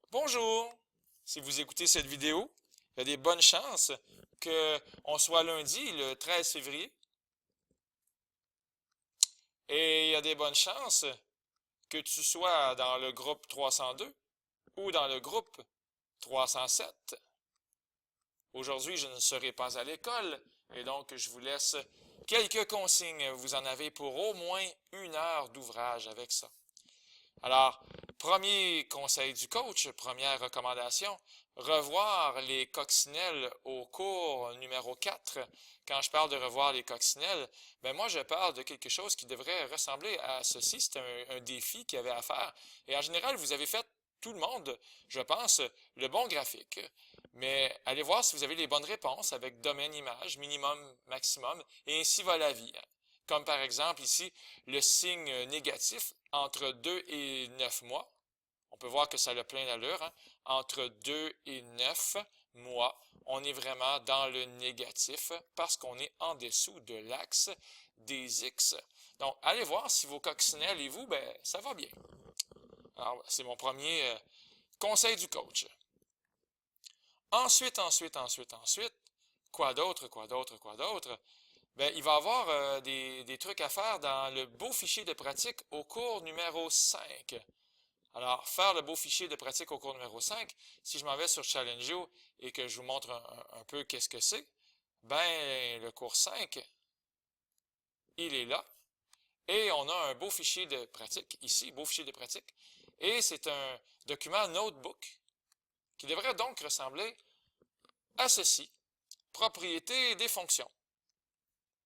Bonjour! Si vous écoutez cette vidéo, il y a des bonnes chances qu'on soit lundi, le 13 février, et il y a des bonnes chances que tu sois dans le groupe 302 ou dans le groupe 307. Aujourd'hui, je ne serai pas à l'école, et donc je vous laisse quelques consignes. Vous en avez pour au moins 1 heure d'ouvrage avec ça. Alors, premier conseil du coach, première recommandation, revoir les coccinelles au cours numéro 4. Quand je parle de revoir les coccinelles, ben moi je parle de quelque chose qui devrait ressembler à ceci. C'est un défi qu'il y avait à faire. Et en général, vous avez fait, tout le monde, je pense, le bon graphique. Mais allez voir si vous avez les bonnes réponses avec domaine image, minimum, maximum, et ainsi va la vie. Comme par exemple ici, le signe négatif entre 2 et 9 mois. On peut voir que ça a plein d'allure. Hein? Entre 2 et 9 mois, on est vraiment dans le négatif parce qu'on est en dessous de l'axe des X. Donc, allez voir si vos coccinelles et vous, ben, ça va bien. Alors, c'est mon premier conseil du coach. Ensuite, quoi d'autre, quoi d'autre, quoi d'autre? Ben, il va y avoir des trucs à faire dans le beau fichier de pratique au cours numéro 5. Alors, faire le beau fichier de pratique au cours numéro 5, si je m'en vais sur Challengeo et que je vous montre un peu qu'est-ce que c'est, ben, le cours 5, il est là. Et on a un beau fichier de pratique, ici, beau fichier de pratique. Et c'est un document notebook qui devrait donc ressembler à ceci. Propriété des fonctions.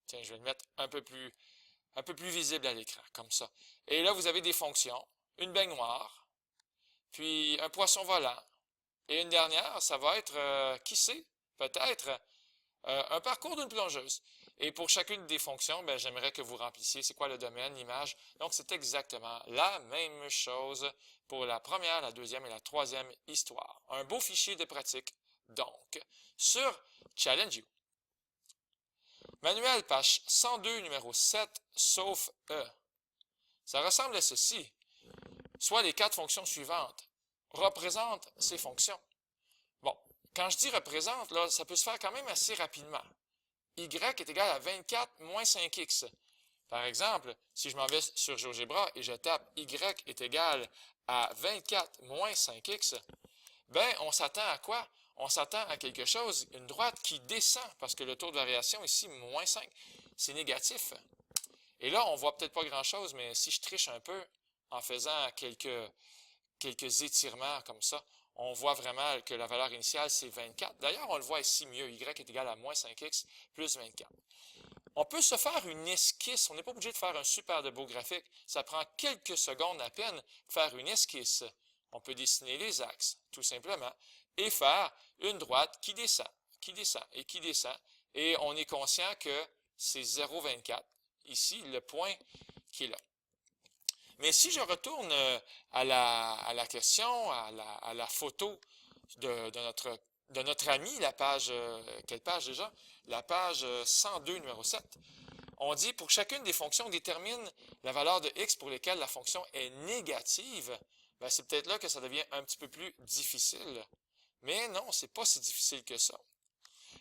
Tiens, je vais le mettre un peu plus visible à l'écran, comme ça. Et là, vous avez des fonctions, une baignoire, puis un poisson volant. Et une dernière, ça va être, qui sait, peut-être, un parcours d'une plongeuse. Et pour chacune des fonctions, ben, j'aimerais que vous remplissiez c'est quoi le domaine, l'image. Donc, c'est exactement la même chose pour la première, la deuxième et la troisième histoire. Un beau fichier de pratique, donc, sur Challenge. Manuel, page 102, numéro 7, sauf E. Ça ressemble à ceci. Soit les 4 fonctions suivantes représentent ces fonctions. Bon, quand je dis représente, là, ça peut se faire quand même assez rapidement. Y est égal à 24 moins 5x. Par exemple, si je m'en vais sur GeoGebra et je tape y est égal à 24 moins 5x, ben, on s'attend à quoi? On s'attend à quelque chose, une droite qui descend, parce que le taux de variation ici, moins 5, c'est négatif. Et là, on voit peut-être pas grand-chose, mais si je triche un peu en faisant quelques étirements comme ça, on voit vraiment que la valeur initiale, c'est 24. D'ailleurs, on le voit ici mieux, y est égal à moins 5x plus 24. On peut se faire une esquisse, on n'est pas obligé de faire un super de beau graphique. Ça prend quelques secondes à peine faire une esquisse. On peut dessiner les axes, tout simplement, et faire une droite qui descend, qui descend et qui descend. Et on est conscient que c'est 0,24. Ici, le point qui est là. Mais si je retourne à la question, à la photo de notre ami, la page, quelle page déjà? La page 102, numéro 7. On dit pour chacune des fonctions, on détermine la valeur de x pour lesquelles la fonction est négative. Ben, c'est peut-être là que ça devient un petit peu plus difficile. Mais non, c'est pas si difficile que ça.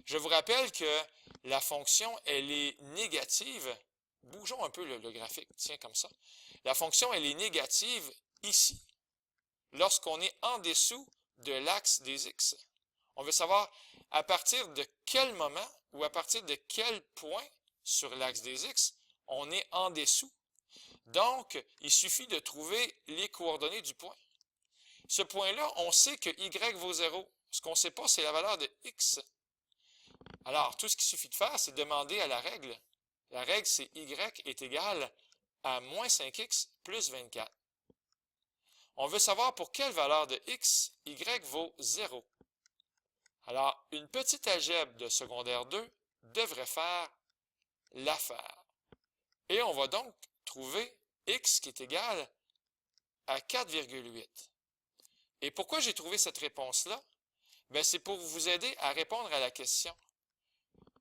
Je vous rappelle que la fonction, elle est négative. Bougeons un peu le graphique, tiens, comme ça. La fonction, elle est négative ici, lorsqu'on est en dessous de l'axe des x. On veut savoir à partir de quel moment ou à partir de quel point sur l'axe des x on est en dessous. Donc, il suffit de trouver les coordonnées du point. Ce point-là, on sait que y vaut 0. Ce qu'on ne sait pas, c'est la valeur de x. Alors, tout ce qu'il suffit de faire, c'est demander à la règle. La règle, c'est y est égal à moins 5x plus 24. On veut savoir pour quelle valeur de x, y vaut 0. Alors, une petite algèbre de secondaire 2 devrait faire l'affaire. Et on va donc trouver x qui est égal à 4,8. Et pourquoi j'ai trouvé cette réponse-là? Ben, c'est pour vous aider à répondre à la question.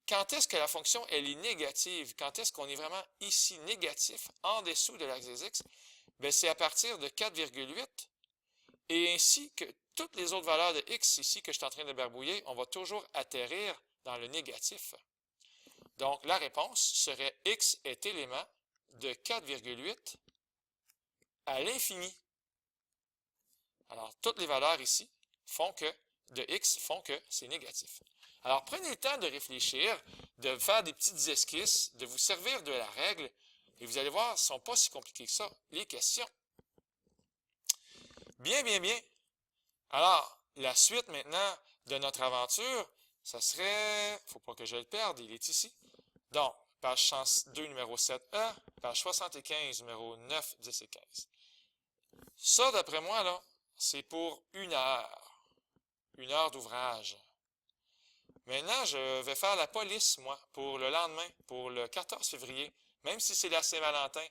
Quand est-ce que la fonction elle est négative? Quand est-ce qu'on est vraiment ici négatif, en dessous de l'axe des x? Ben, c'est à partir de 4,8 et ainsi que toutes les autres valeurs de x ici que je suis en train de barbouiller, on va toujours atterrir dans le négatif. Donc, la réponse serait x est élément de 4,8 à l'infini. Alors, toutes les valeurs ici de x font que c'est négatif. Alors, prenez le temps de réfléchir, de faire des petites esquisses, de vous servir de la règle, et vous allez voir, ce ne sont pas si compliqués que ça, les questions. Bien, bien, bien. Alors, la suite maintenant de notre aventure, ça serait, il ne faut pas que je le perde, il est ici. Donc, page 2, numéro 7E, page 75, numéro 9, 10 et 15. Ça, d'après moi, là, c'est pour 1 heure. 1 heure d'ouvrage. Maintenant, je vais faire la police, moi, pour le lendemain, pour le 14 février, même si c'est la Saint-Valentin.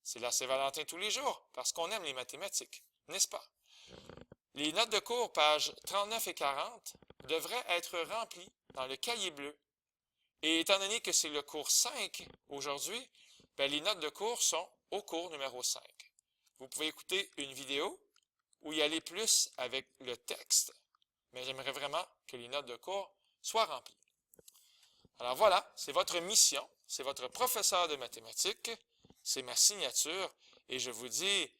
C'est la Saint-Valentin tous les jours, parce qu'on aime les mathématiques, n'est-ce pas? Les notes de cours, pages 39 et 40, devraient être remplies dans le cahier bleu. Et étant donné que c'est le cours 5 aujourd'hui, ben les notes de cours sont au cours numéro 5. Vous pouvez écouter une vidéo ou y aller plus avec le texte, mais j'aimerais vraiment que les notes de cours soient remplies. Alors voilà, c'est votre mission, c'est votre professeur de mathématiques, c'est ma signature, et je vous dis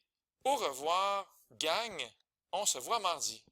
au revoir, gang, on se voit mardi.